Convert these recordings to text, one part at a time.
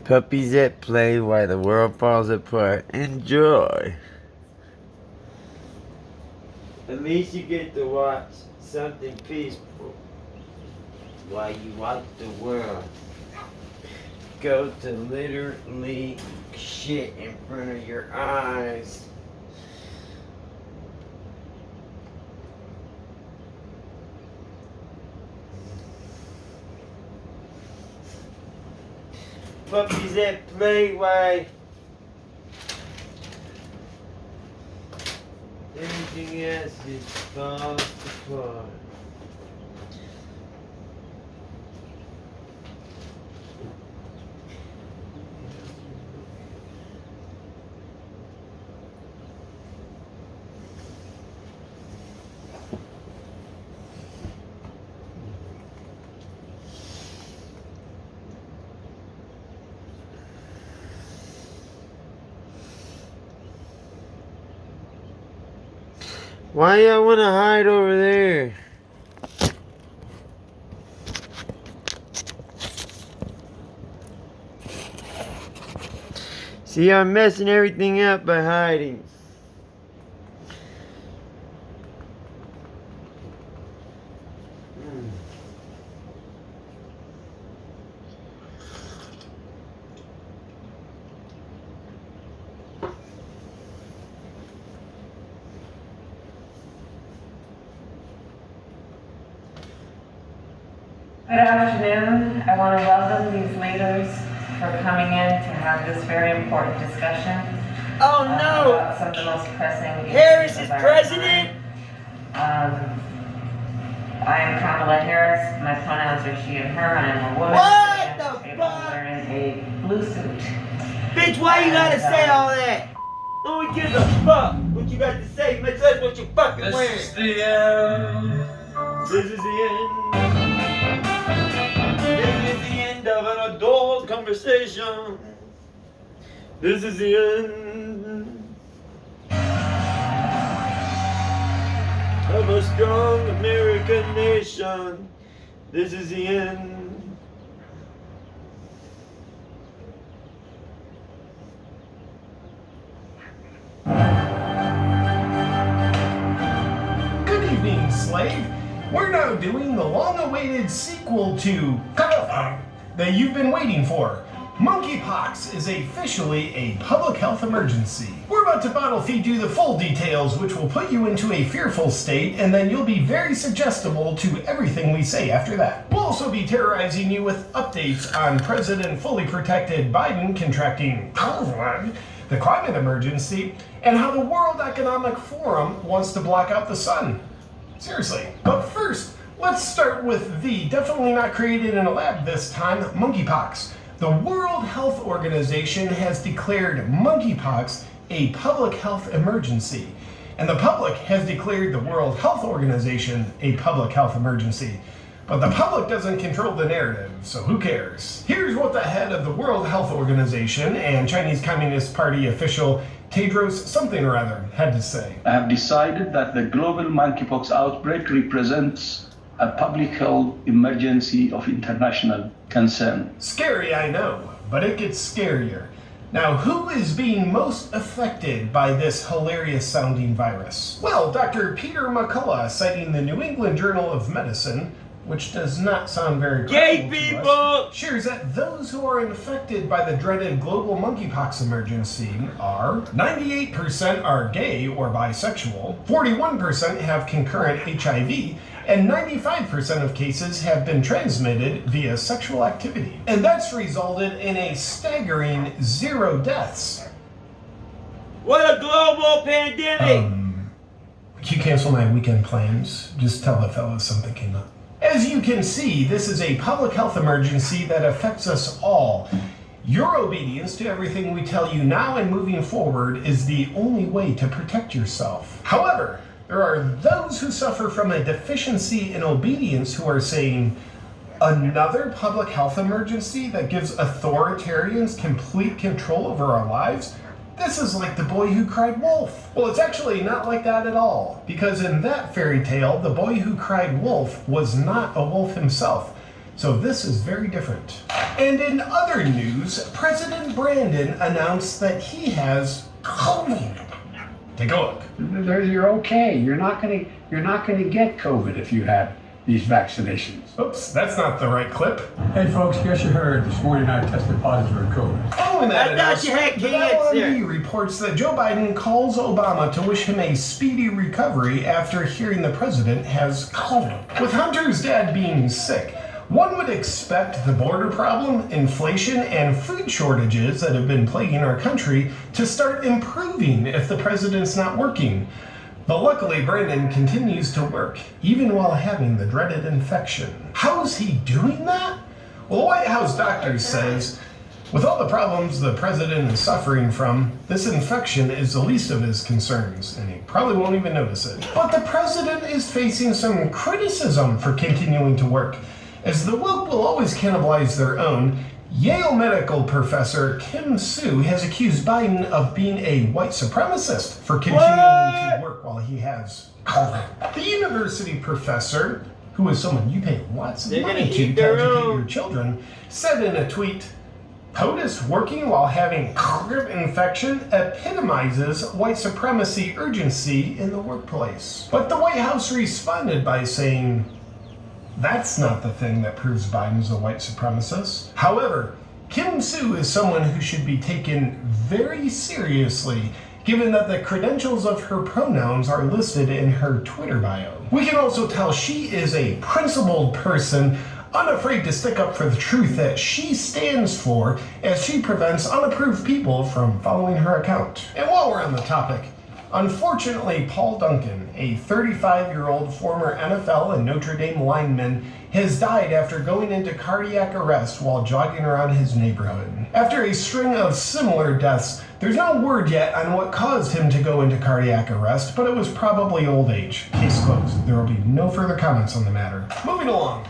Puppies at play while the world falls apart. Enjoy. At least you get to watch something peaceful while you watch the world go to literally shit in front of your eyes. Puppies at play while everything else is falls apart. Why y'all wanna hide over there? See, I'm messing everything up by hiding. Good afternoon. I want to welcome these leaders for coming in to have this very important discussion. Oh no! About some of the most pressing issues Harris is of our president? time. I am Kamala Harris. My pronouns are she and her. I am a woman. What the I'm fuck? wearing a blue suit. Bitch, why you gotta say all that? No one gives a fuck what you got to say. Bitch, that's what you fucking wearing. This is the end. This is the end. This is the end of an adult conversation. This is the end of a strong American nation. This is the end. Good evening, Slave. We're now doing the long-awaited sequel to that you've been waiting for. Monkeypox is officially a public health emergency. We're about to bottle feed you the full details, which will put you into a fearful state, and then you'll be very suggestible to everything we say after that. We'll also be terrorizing you with updates on President Fully Protected Biden contracting COVID, the climate emergency, and how the World Economic Forum wants to block out the sun. Seriously. But first, let's start with the definitely not created in a lab this time, monkeypox. The World Health Organization has declared monkeypox a public health emergency. And the public has declared the World Health Organization a public health emergency. But the public doesn't control the narrative, so who cares? Here's what the head of the World Health Organization and Chinese Communist Party official Tedros something or other had to say. I have decided that the global monkeypox outbreak represents a public health emergency of international concern. Scary, I know, but it gets scarier. Now, who is being most affected by this hilarious sounding virus? Well, Dr. Peter McCullough, citing the New England Journal of Medicine, which does not sound very Gay credible to people! us, shares that those who are infected by the dreaded global monkeypox emergency are 98% are gay or bisexual, 41% have concurrent HIV, and 95% of cases have been transmitted via sexual activity. And that's resulted in a staggering 0 deaths. What a global pandemic! Can you cancel my weekend plans? Just tell the fellas something came up. As you can see, this is a public health emergency that affects us all. Your obedience to everything we tell you now and moving forward is the only way to protect yourself. However, there are those who suffer from a deficiency in obedience who are saying, another public health emergency that gives authoritarians complete control over our lives? This is like the boy who cried wolf. Well, it's actually not like that at all, because in that fairy tale, the boy who cried wolf was not a wolf himself. So this is very different. And in other news, President Brandon announced that he has COVID. Take a look. You're okay. You're not gonna get COVID if you have these vaccinations. Oops, that's not the right clip. Hey folks, guess you heard this morning I tested positive for COVID. Following that I thought you had announcement, the cancer. LMB reports that Joe Biden calls Obama to wish him a speedy recovery after hearing the president has COVID. With Hunter's dad being sick, one would expect the border problem, inflation, and food shortages that have been plaguing our country to start improving if the president's not working. But luckily, Brandon continues to work, even while having the dreaded infection. How's he doing that? Well, the White House doctor says, with all the problems the president is suffering from, this infection is the least of his concerns, and he probably won't even notice it. But the president is facing some criticism for continuing to work, as the woke will always cannibalize their own. Yale medical professor Kim Sue has accused Biden of being a white supremacist for continuing to work while he has COVID. The university professor, who is someone you pay lots of They're money gonna to eat their educate own. your children, said in a tweet, POTUS working while having COVID infection epitomizes white supremacy urgency in the workplace. But the White House responded by saying, that's not the thing that proves Biden's a white supremacist. However, Kim Sue is someone who should be taken very seriously, given that the credentials of her pronouns are listed in her Twitter bio. We can also tell she is a principled person, unafraid to stick up for the truth that she stands for, as she prevents unapproved people from following her account. And while we're on the topic, unfortunately, Paul Duncan, a 35-year-old former NFL and Notre Dame lineman, has died after going into cardiac arrest while jogging around his neighborhood. After a string of similar deaths, there's no word yet on what caused him to go into cardiac arrest, but it was probably old age. Case closed. There will be no further comments on the matter. Moving along.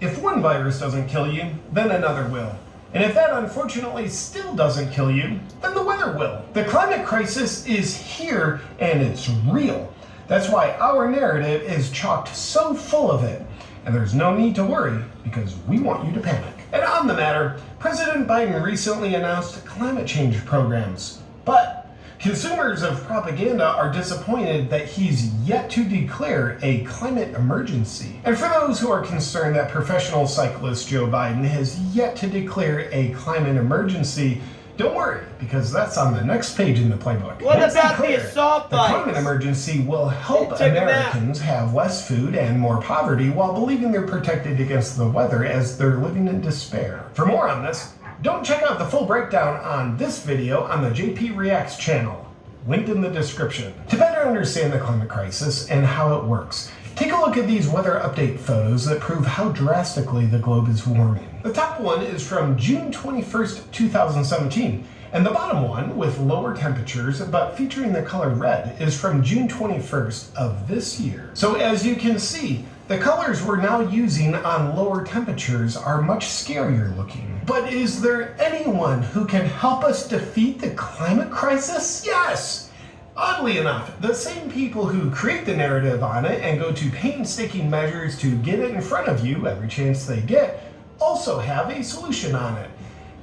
If one virus doesn't kill you, then another will. And if that unfortunately still doesn't kill you, then the weather will. The climate crisis is here and it's real. That's why our narrative is chocked so full of it. And there's no need to worry because we want you to panic. And on the matter, President Biden recently announced climate change programs. But consumers of propaganda are disappointed that he's yet to declare a climate emergency. And for those who are concerned that professional cyclist Joe Biden has yet to declare a climate emergency, don't worry, because that's on the next page in the playbook. What Let's be about the clear. assault The climate bikes? emergency will help They took 'em out. Americans have less food and more poverty while believing they're protected against the weather as they're living in despair. For more on this, don't check out the full breakdown on this video on the JP Reacts channel, linked in the description. To better understand the climate crisis and how it works, take a look at these weather update photos that prove how drastically the globe is warming. The top one is from June 21st, 2017, and the bottom one, with lower temperatures but featuring the color red, is from June 21st of this year. So as you can see, the colors we're now using on lower temperatures are much scarier looking. But is there anyone who can help us defeat the climate crisis? Yes! Oddly enough, the same people who create the narrative on it and go to painstaking measures to get it in front of you every chance they get also have a solution on it.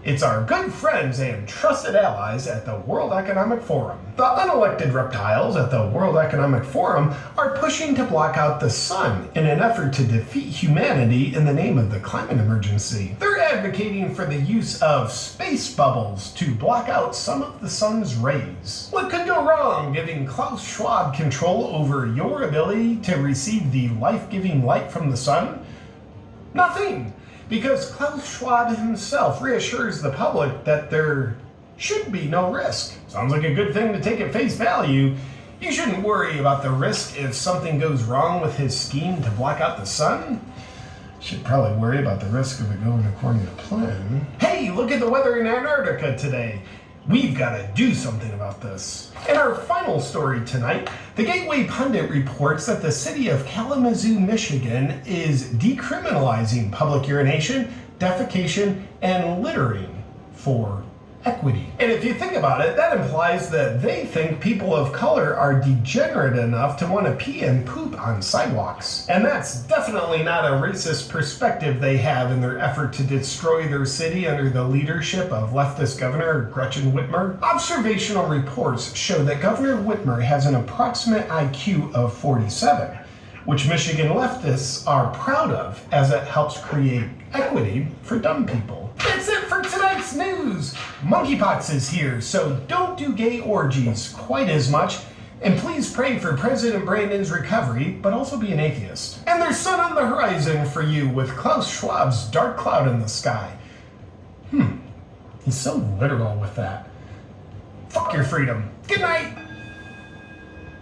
It's our good friends and trusted allies at the World Economic Forum. The unelected reptiles at the World Economic Forum are pushing to block out the sun in an effort to defeat humanity in the name of the climate emergency. They're advocating for the use of space bubbles to block out some of the sun's rays. What could go wrong giving Klaus Schwab control over your ability to receive the life-giving light from the sun? Nothing. Because Klaus Schwab himself reassures the public that there should be no risk. Sounds like a good thing to take at face value. You shouldn't worry about the risk if something goes wrong with his scheme to block out the sun. Should probably worry about the risk of it going according to plan. Hey, look at the weather in Antarctica today. We've got to do something about this. In our final story tonight, the Gateway Pundit reports that the city of Kalamazoo, Michigan is decriminalizing public urination, defecation, and littering for equity. And if you think about it, that implies that they think people of color are degenerate enough to want to pee and poop on sidewalks. And that's definitely not a racist perspective they have in their effort to destroy their city under the leadership of leftist Governor Gretchen Whitmer. Observational reports show that Governor Whitmer has an approximate IQ of 47, which Michigan leftists are proud of as it helps create equity for dumb people. That's it for tonight's news. Monkeypox is here, so don't do gay orgies quite as much. And please pray for President Brandon's recovery, but also be an atheist. And there's sun on the horizon for you with Klaus Schwab's dark cloud in the sky. He's so literal with that. Fuck your freedom. Good night.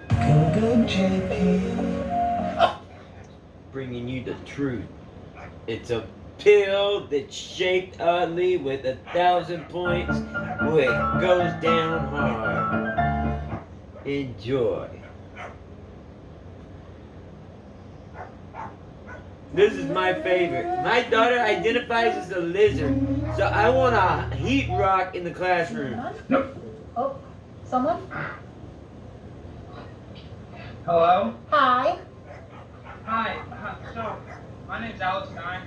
Good, JP. Bringing you the truth. It's a pill that's shaped oddly with 1,000 points. It goes down hard. Enjoy. This is my favorite. My daughter identifies as a lizard, so I want a heat rock in the classroom. Nope. Oh, someone? Hello? Hi. Hi. So, my name's Alex Stein.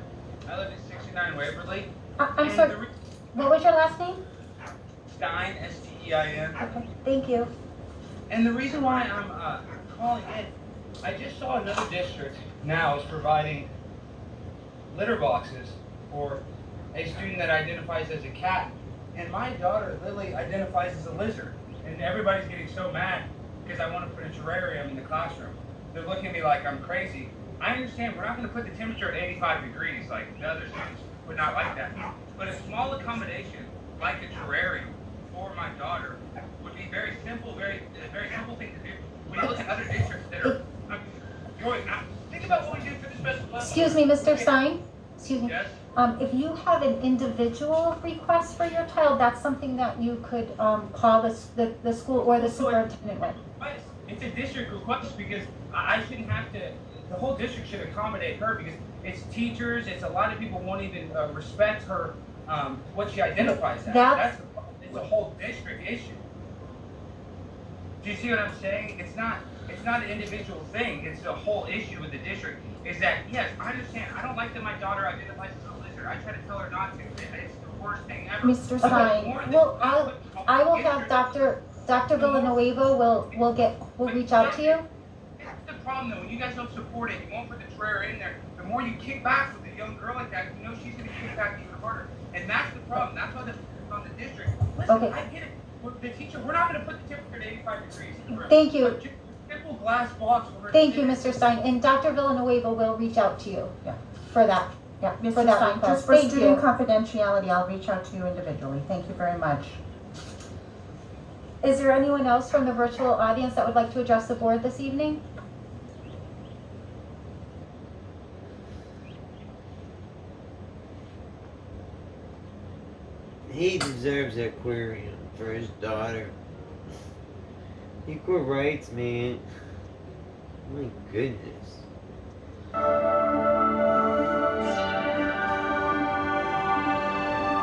I live at 69 Waverly. I'm sorry. What was your last name? Stein, S-T-E-I-N. Okay, thank you. And the reason why I'm calling in, I just saw another district now is providing litter boxes for a student that identifies as a cat. And my daughter, Lily, identifies as a lizard. And everybody's getting so mad because I want to put a terrarium in the classroom. They're looking at me like I'm crazy. I understand we're not going to put the temperature at 85 degrees like the other students would not like that. But a small accommodation like a terrarium for my daughter would be very simple, very simple thing to do. When you look at other districts that are, Joy, think about what we do for the special level. Excuse me, Mr. Stein. Excuse me. Yes? If you have an individual request for your child, that's something that you could call the school or the superintendent with. It's a district request because I shouldn't have to, the whole district should accommodate her because it's teachers, it's a lot of people won't even respect her, what she identifies as. That's the problem. It's a whole district issue. Do you see what I'm saying? It's not an individual thing, it's the whole issue with the district is that, yes, I understand, I don't like that my daughter identifies as a lizard. I try to tell her not to. It's the worst thing ever. Mr. Stein, well, I will have Dr. Villanueva will reach out to you. That's the problem though, when you guys don't support it, you won't put the terrarium in there, the more you kick back with a young girl like that, you know she's going to kick back even harder. And that's the problem. That's why the on the district. Listen, Okay. I get it. The teacher, we're not going to put the temperature at 85 degrees. Thank you. But just a simple glass box for her. Thank you, Mr. Stein. And Dr. Villanueva will reach out to you for that. Yeah, for Mr. that Stein, request. just for Thank student you. confidentiality, I'll reach out to you individually. Thank you very much. Is there anyone else from the virtual audience that would like to address the board this evening? He deserves an aquarium for his daughter. Equal rights, man. My goodness.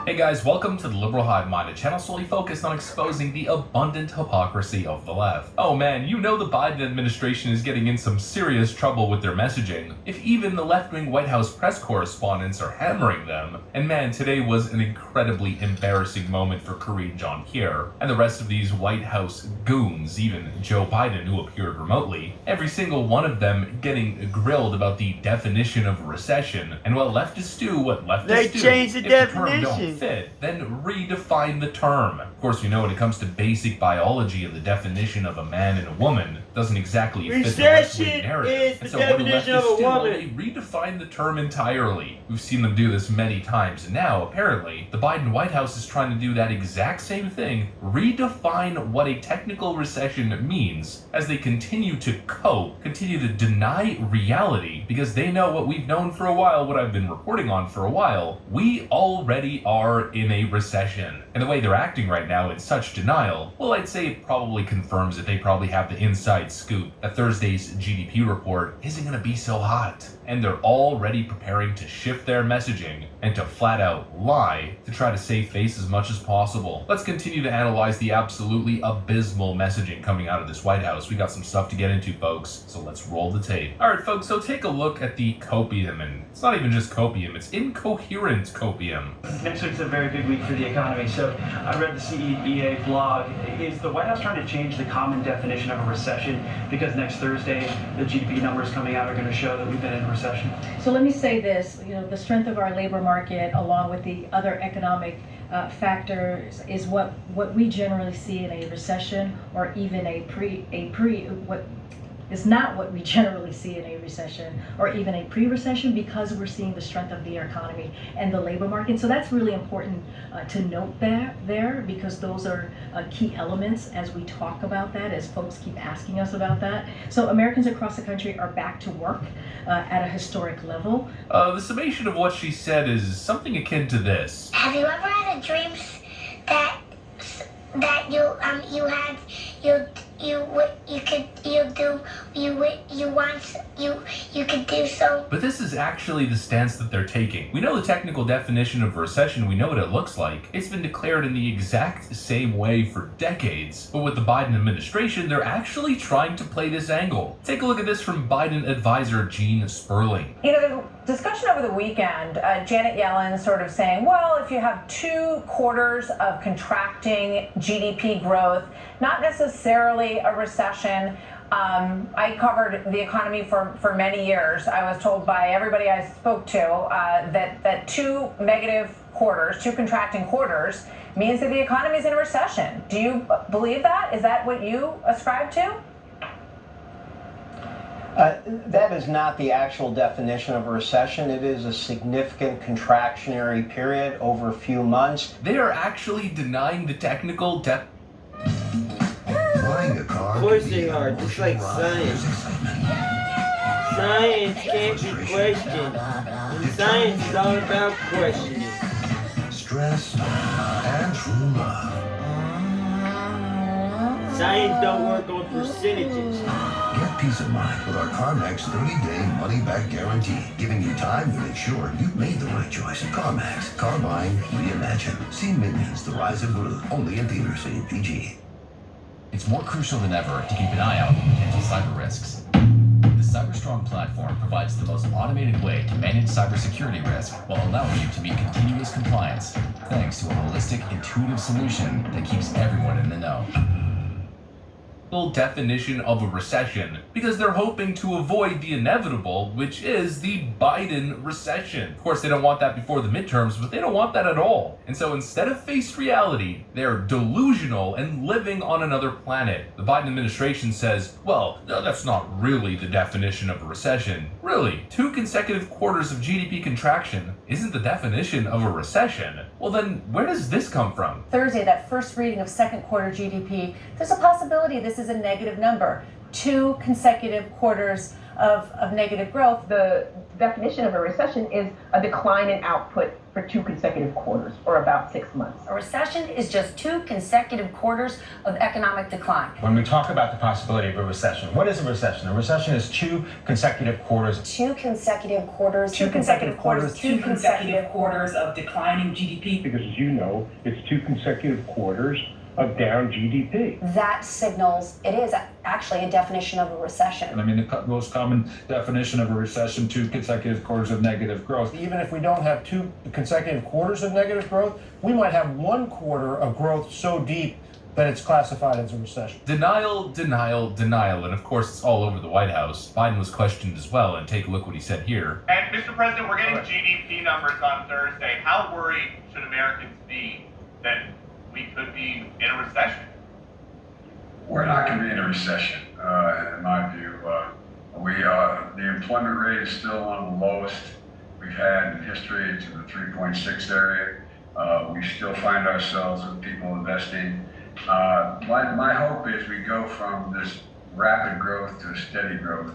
Hey guys, welcome to the Liberal Hive Mind, a channel solely focused on exposing the abundant hypocrisy of the left. Oh man, you know the Biden administration is getting in some serious trouble with their messaging, if even the left-wing White House press correspondents are hammering them. And man, today was an incredibly embarrassing moment for Karine Jean-Pierre, and the rest of these White House goons, even Joe Biden who appeared remotely, every single one of them getting grilled about the definition of recession, and while leftists do what leftists They do, changed the if the term definition. don't fit, then redefine the term. Of course, you know when it comes to basic biology and the definition of a man and a woman, doesn't exactly fit the left-wing Recession narrative. is And the so what do definition of leftists a do? Well, woman. they redefine the term entirely. We've seen them do this many times, and now, apparently, the Biden White House is trying to do that exact same thing, redefine what a technical recession means, as they continue to continue to deny reality, because they know what we've known for a while, what I've been reporting on for a while. We already are in a recession. And the way they're acting right now in such denial, well, I'd say it probably confirms that they probably have the inside scoop that Thursday's GDP report isn't going to be so hot. And they're already preparing to shift their messaging and to flat out lie to try to save face as much as possible. Let's continue to analyze the absolutely abysmal messaging coming out of this White House. We got some stuff to get into, folks, so let's roll the tape. Alright folks, so take a look at the copium, and it's not even just copium, it's incoherent copium. Next week's a very big week for the economy, so I read the CEA blog. Is the White House trying to change the common definition of a recession because next Thursday the GDP numbers coming out are going to show that we've been in a recession? So let me say this, the strength of our labor market along with the other economic factors is what we generally see in a recession, or even what is not what we generally see in a recession or even a pre-recession, because we're seeing the strength of the economy and the labor market. So that's really important to note there, because those are key elements as we talk about that, as folks keep asking us about that. So Americans across the country are back to work at a historic level. The summation of what she said is something akin to this. Have you ever had a dream that you could do so? But this is actually the stance that they're taking. We know the technical definition of a recession, we know what it looks like. It's been declared in the exact same way for decades. But with the Biden administration, they're actually trying to play this angle. Take a look at this from Biden advisor Gene Sperling. The discussion over the weekend, Janet Yellen sort of saying, well, if you have 2 quarters of contracting GDP growth, not necessarily a recession. I covered the economy for many years. I was told by everybody I spoke to that 2 negative quarters, 2 contracting quarters, means that the economy is in a recession. Do you believe that? Is that what you ascribe to? That is not the actual definition of a recession. It is a significant contractionary period over a few months. They are actually denying the technical Buying a car. Of course they are, just like science. Science can't be questioned. And science is all about questioning. Stress and true love. Science don't work on percentages. Get peace of mind with our CarMax 30-day money-back guarantee, giving you time to make sure you've made the right choice. CarMax, car buying reimagined. See Minions: The Rise of Gru, only in theaters rated PG. It's more crucial than ever to keep an eye out for potential cyber risks. The CyberStrong platform provides the most automated way to manage cybersecurity risk while allowing you to meet continuous compliance, thanks to a holistic, intuitive solution that keeps everyone in the know. Definition of a recession, because they're hoping to avoid the inevitable, which is the Biden recession. Of course, they don't want that before the midterms, but they don't want that at all. And so instead of face reality, they're delusional and living on another planet. The Biden administration says, well, that's not really the definition of a recession. Really, 2 consecutive quarters of GDP contraction isn't the definition of a recession. Well then, where does this come from? Thursday, that first reading of second quarter GDP, there's a possibility this is a negative number. 2 consecutive quarters of negative growth. The definition of a recession is a decline in output for 2 consecutive quarters, or about 6 months. A recession is just 2 consecutive quarters of economic decline. When we talk about the possibility of a recession, what is a recession? A recession is 2 consecutive quarters. 2 consecutive quarters. 2 consecutive quarters. 2 consecutive quarters of declining GDP. Because as you know, it's 2 consecutive quarters of down GDP. That signals it is actually a definition of a recession. I mean, the most common definition of a recession, 2 consecutive quarters of negative growth. Even if we don't have 2 consecutive quarters of negative growth, we might have 1 quarter of growth so deep that it's classified as a recession. Denial, denial, denial, and of course it's all over the White House. Biden was questioned as well, and take a look what he said here. And Mr. President, we're getting GDP numbers on Thursday. How worried should Americans be that we could be in a recession? We're not going to be in a recession, in my view. The employment rate is still one of the lowest we've had in history. It's in the 3.6 area. We still find ourselves with people investing. My hope is we go from this rapid growth to steady growth,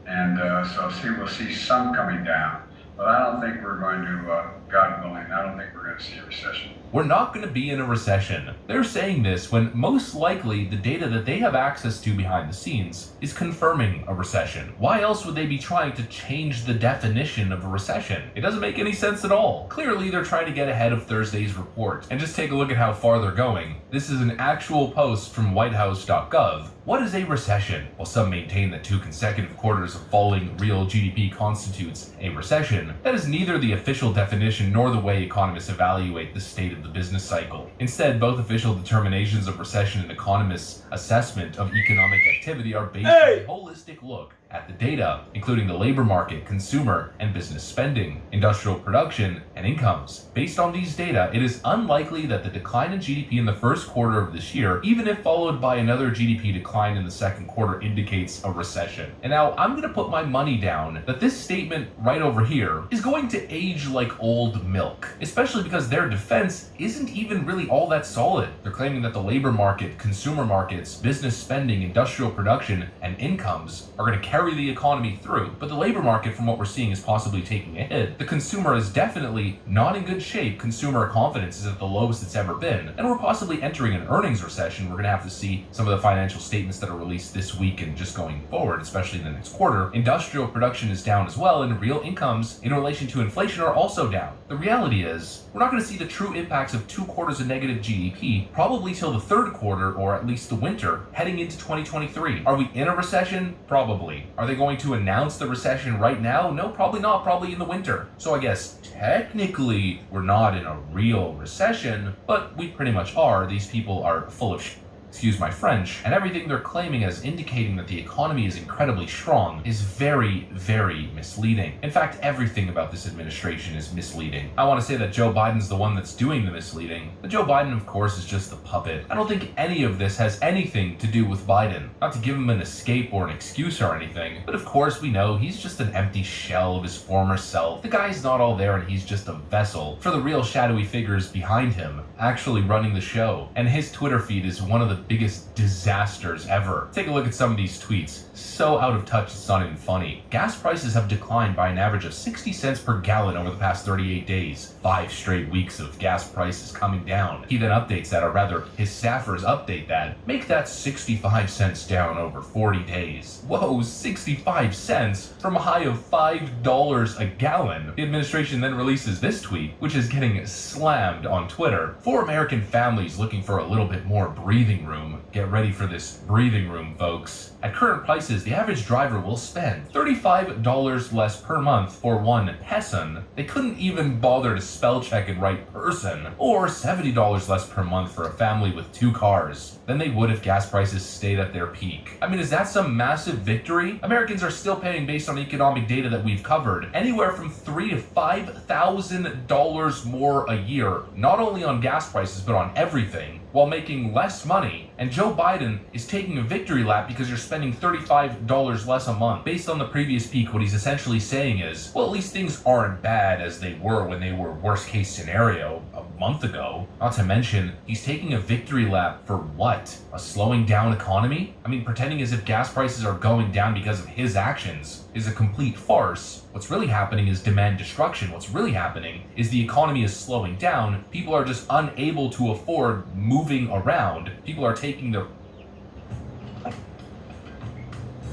and we'll see some coming down. But I don't think we're going to, God willing, I don't think we're going to see a recession. recession. We're not going to be in a recession. They're saying this when most likely the data that they have access to behind the scenes is confirming a recession. Why else would they be trying to change the definition of a recession? It doesn't make any sense at all. Clearly, they're trying to get ahead of Thursday's report. And just take a look at how far they're going. This is an actual post from whitehouse.gov. What is a recession? While some maintain that 2 consecutive quarters of falling real GDP constitutes a recession, that is neither the official definition nor the way economists evaluate the state of the business cycle. Instead, both official determinations of recession and economists' assessment of economic activity are based on a holistic look at the data, including the labor market, consumer and business spending, industrial production, and incomes. Based on these data, it is unlikely that the decline in GDP in the first quarter of this year, even if followed by another GDP decline in the second quarter, indicates a recession. And now I'm going to put my money down that this statement right over here is going to age like old milk, especially because their defense isn't even really all that solid. They're claiming that the labor market, consumer markets, business spending, industrial production, and incomes are going to carry the economy through, but the labor market, from what we're seeing, is possibly taking a hit. The consumer is definitely not in good shape. Consumer confidence is at the lowest it's ever been, and we're possibly entering an earnings recession. We're going to have to see some of the financial statements that are released this week and just going forward, especially in the next quarter. Industrial production is down as well, and real incomes in relation to inflation are also down. The reality is, we're not going to see the true impacts of 2 quarters of negative GDP probably till the third quarter, or at least the winter, heading into 2023. Are we in a recession? Probably. Are they going to announce the recession right now? No, probably not. Probably in the winter. So I guess technically we're not in a real recession, but we pretty much are. These people are full of excuse my French, and everything they're claiming as indicating that the economy is incredibly strong is very, very misleading. In fact, everything about this administration is misleading. I want to say that Joe Biden's the one that's doing the misleading, but Joe Biden, of course, is just the puppet. I don't think any of this has anything to do with Biden. Not to give him an escape or an excuse or anything, but of course we know he's just an empty shell of his former self. The guy's not all there, and he's just a vessel for the real shadowy figures behind him actually running the show. And his Twitter feed is one of the biggest disasters ever. Take a look at some of these tweets. So out of touch it's not even funny. Gas prices have declined by an average of 60 cents per gallon over the past 38 days. 5 straight weeks of gas prices coming down. He then updates that, or rather his staffers update that. Make that 65 cents down over 40 days. Whoa, 65 cents from a high of $5 a gallon. The administration then releases this tweet, which is getting slammed on Twitter. For American families looking for a little bit more breathing room, get ready for this breathing room, folks. At current prices, the average driver will spend $35 less per month for one person. They couldn't even bother to spell check and write person. Or $70 less per month for a family with 2 cars than they would if gas prices stayed at their peak. I mean, is that some massive victory? Americans are still paying, based on economic data that we've covered, anywhere from $3,000 to $5,000 more a year, not only on gas prices, but on everything, while making less money. And Joe Biden is taking a victory lap because you're spending $35 less a month. Based on the previous peak, what he's essentially saying is, well, at least things aren't bad as they were when they were worst case scenario a month ago. Not to mention, he's taking a victory lap for what? A slowing down economy? I mean, pretending as if gas prices are going down because of his actions is a complete farce. What's really happening is demand destruction. What's really happening is the economy is slowing down. People are just unable to afford moving around. People are taking their...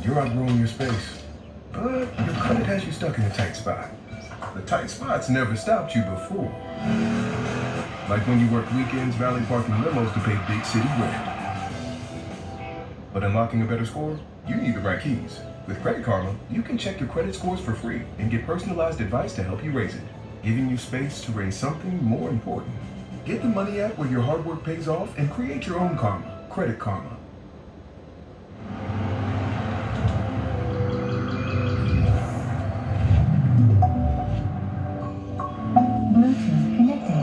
You're outgrowing your space, but your credit has you stuck in a tight spot. The tight spots never stopped you before. Like when you worked weekends valley parking limos to pay big city rent. But unlocking a better score? You need the right keys. With Credit Karma, you can check your credit scores for free and get personalized advice to help you raise it, giving you space to raise something more important. Get the money app where your hard work pays off and create your own karma. Credit Karma. Bluetooth connected.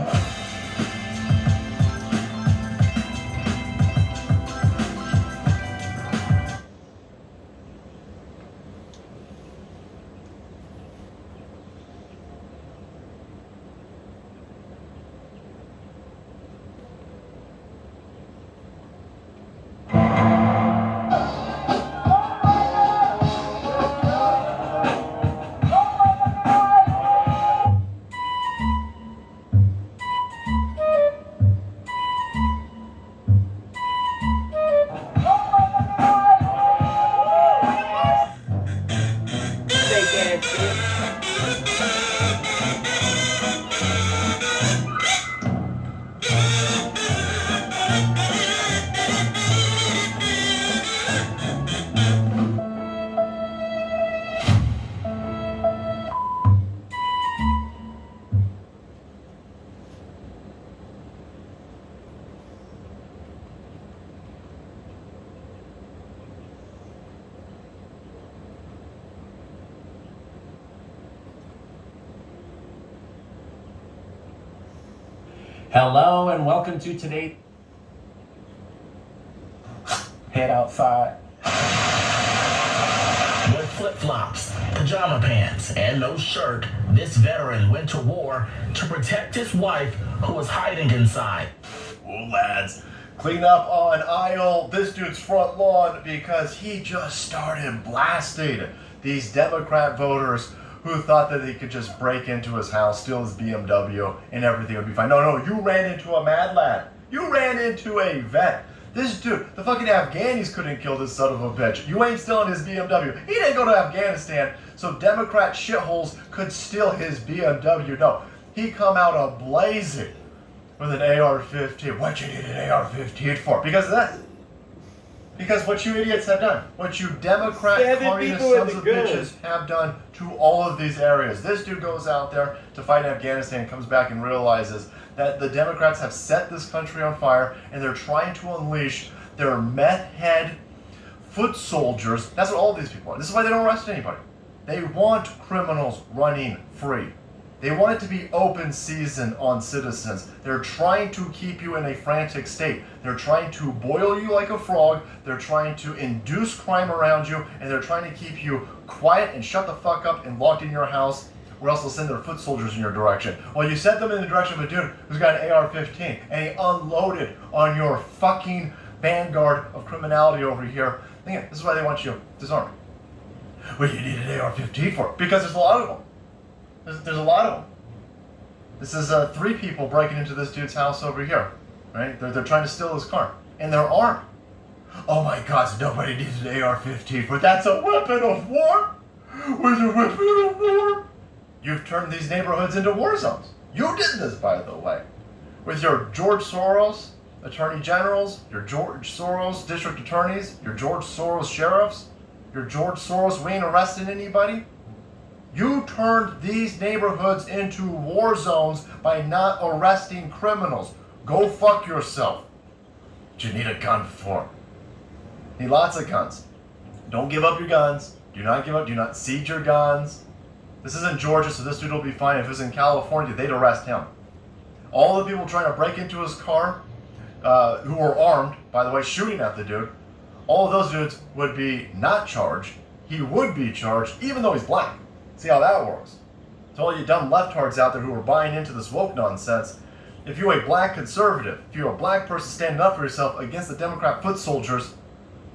Hello and welcome to today. Head outside. With flip-flops, pajama pants, and no shirt, this veteran went to war to protect his wife who was hiding inside. Whoa, lads. Clean up on aisle this dude's front lawn because he just started blasting these Democrat voters who thought that they could just break into his house, steal his BMW, and everything would be fine. No, you ran into a mad lad. You ran into a vet. This dude, the fucking Afghanis couldn't kill this son of a bitch. You ain't stealing his BMW. He didn't go to Afghanistan, so Democrat shitholes could steal his BMW. No, he come out a-blazing with an AR-15. What you need an AR-15 for? Because of that. Because what you idiots have done, what you Democrat communist sons of bitches have done to all of these areas. This dude goes out there to fight in Afghanistan, comes back and realizes that the Democrats have set this country on fire and they're trying to unleash their meth head foot soldiers. That's what all these people are. This is why they don't arrest anybody. They want criminals running free. They want it to be open season on citizens. They're trying to keep you in a frantic state. They're trying to boil you like a frog. They're trying to induce crime around you. And they're trying to keep you quiet and shut the fuck up and locked in your house, or else they'll send their foot soldiers in your direction. Well, you sent them in the direction of a dude who's got an AR-15 and he unloaded on your fucking vanguard of criminality over here. Again, this is why they want you disarmed. What do you need an AR-15 for? Because there's a lot of them. There's a lot of them. This is 3 people breaking into this dude's house over here, right? They're trying to steal his car, and they're armed. Oh my God, so nobody needs an AR-15, but that's a weapon of war? With a weapon of war? You've turned these neighborhoods into war zones. You did this, by the way. With your George Soros attorney generals, your George Soros district attorneys, your George Soros sheriffs, your George Soros, we ain't arresting anybody. You turned these neighborhoods into war zones by not arresting criminals. Go fuck yourself. What you need a gun for? Need lots of guns. Don't give up your guns. Do not give up. Do not siege your guns. This isn't Georgia, so this dude will be fine. If it was in California, they'd arrest him. All the people trying to break into his car, who were armed, by the way, shooting at the dude, all of those dudes would be not charged. He would be charged, even though he's black. See how that works. To all you dumb leftards out there who are buying into this woke nonsense, if you're a black conservative, if you're a black person standing up for yourself against the Democrat foot soldiers,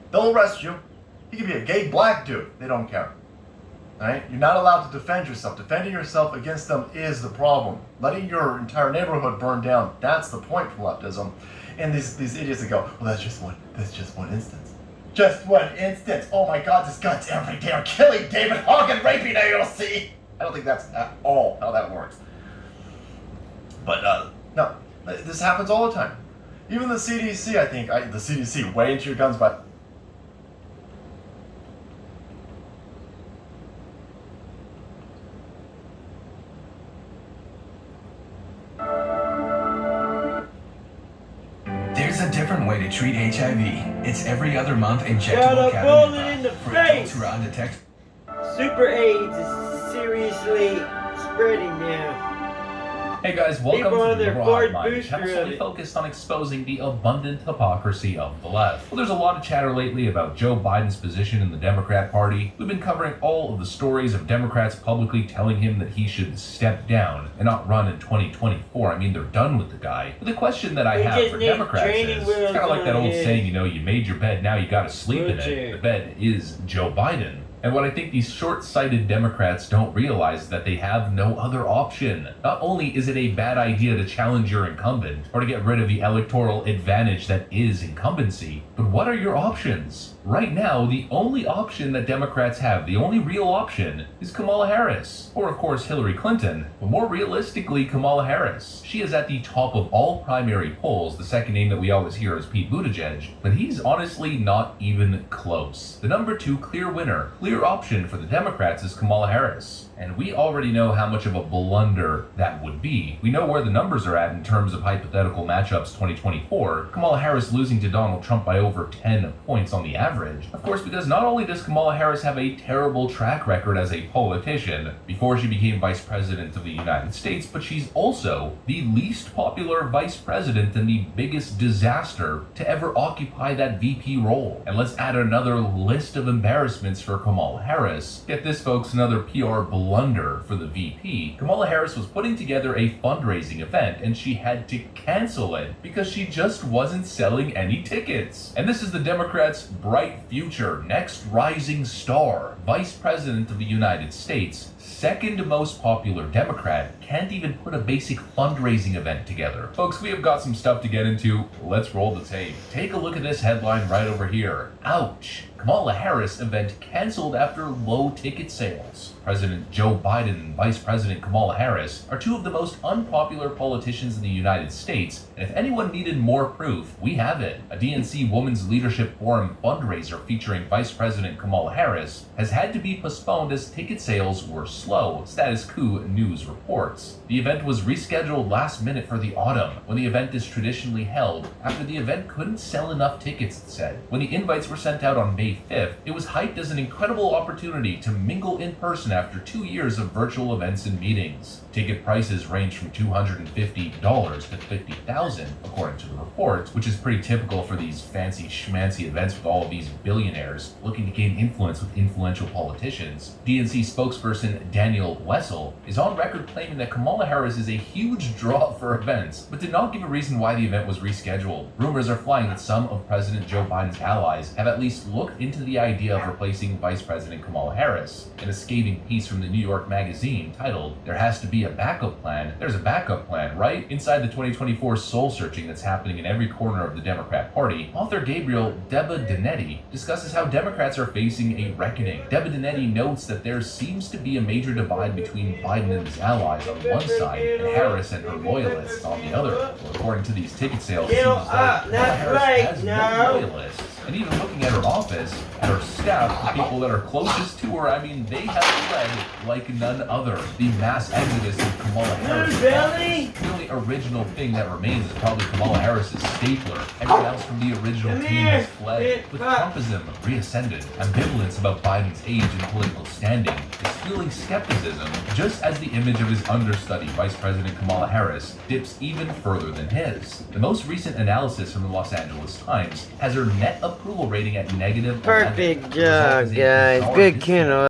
they'll arrest you. You could be a gay black dude. They don't care. Right? You're not allowed to defend yourself. Defending yourself against them is the problem. Letting your entire neighborhood burn down, that's the point for leftism. And these idiots that go, well, that's just one instance. Just one instance. Oh my God, this guy's every day are killing David Hogg and raping AOC. I don't think that's at all how that works. But no, this happens all the time. Even the CDC, I think, the CDC, way into your guns, but There's a different way to treat HIV. It's every other month Got injectable a bullet Cabenuva in the for adults face. who are undetectable. Super AIDS is seriously spreading now. Hey guys, welcome People to on the their Liberal fourth Hive Mind, booster channel of solely it. focused on exposing the abundant hypocrisy of the left. Well, there's a lot of chatter lately about Joe Biden's position in the Democrat Party. We've been covering all of the stories of Democrats publicly telling him that he should step down and not run in 2024. I mean, they're done with the guy. But the question that I We have just for need Democrats training is, wheels it's kind of like that on old his saying, you made your bed, now you gotta sleep in it. wheelchair. The bed is Joe Biden. And what I think these short-sighted Democrats don't realize is that they have no other option. Not only is it a bad idea to challenge your incumbent or to get rid of the electoral advantage that is incumbency, but what are your options? Right now, the only option that Democrats have, the only real option, is Kamala Harris. Or of course Hillary Clinton, but more realistically Kamala Harris. She is at the top of all primary polls. The second name that we always hear is Pete Buttigieg, but he's honestly not even close. The number 2 clear winner, clear option for the Democrats is Kamala Harris. And we already know how much of a blunder that would be. We know where the numbers are at in terms of hypothetical matchups 2024. Kamala Harris losing to Donald Trump by over 10 points on the average average. Of course, because not only does Kamala Harris have a terrible track record as a politician before she became Vice President of the United States, but she's also the least popular Vice President and the biggest disaster to ever occupy that VP role. And let's add another list of embarrassments for Kamala Harris. Get this, folks, another PR blunder for the VP. Kamala Harris was putting together a fundraising event and she had to cancel it because she just wasn't selling any tickets. And this is the Democrats' bright future, next rising star, Vice President of the United States, second most popular Democrat, can't even put a basic fundraising event together. Folks, we have got some stuff to get into. Let's roll the tape. Take a look at this headline right over here. Ouch. Kamala Harris event canceled after low ticket sales. President Joe Biden and Vice President Kamala Harris are two of the most unpopular politicians in the United States, and if anyone needed more proof, we have it. A DNC Women's Leadership Forum fundraiser featuring Vice President Kamala Harris has had to be postponed as ticket sales were slow, Status Quo News reports. The event was rescheduled last minute for the autumn, when the event is traditionally held, after the event couldn't sell enough tickets, it said. When the invites were sent out on May 5th, it was hyped as an incredible opportunity to mingle in person after 2 years of virtual events and meetings. Ticket prices range from $250 to $50,000, according to the reports, which is pretty typical for these fancy schmancy events with all of these billionaires looking to gain influence with influential politicians. DNC spokesperson Daniel Wessel is on record claiming that Kamala Harris is a huge draw for events, but did not give a reason why the event was rescheduled. Rumors are flying that some of President Joe Biden's allies have at least looked into the idea of replacing Vice President Kamala Harris. In a scathing piece from the New York Magazine titled, "There Has to Be a Backup Plan," there's a backup plan, right? Inside the 2024 soul searching that's happening in every corner of the Democrat Party, author Gabriel Debba Dinetti discusses how Democrats are facing a reckoning. Debba Dinetti notes that there seems to be a major divide between Biden and his allies on one side and Harris and her loyalists on the other. Well, according to these ticket sales, it seems that Kamala Harris has no loyalists. And even looking at her office, at her staff, the people that are closest to her, I mean, they have led like none other the mass exodus of Kamala Harris. The only original thing that remains is probably Kamala Harris's stapler. Everyone else from the original team has fled. With Trumpism reascended, ambivalence about Biden's age and political standing is fueling skepticism, just as the image of his understudy, Vice President Kamala Harris, dips even further than his. The most recent analysis from the Los Angeles Times has her net approval rating at negative. Perfect job, guys. Good kennel.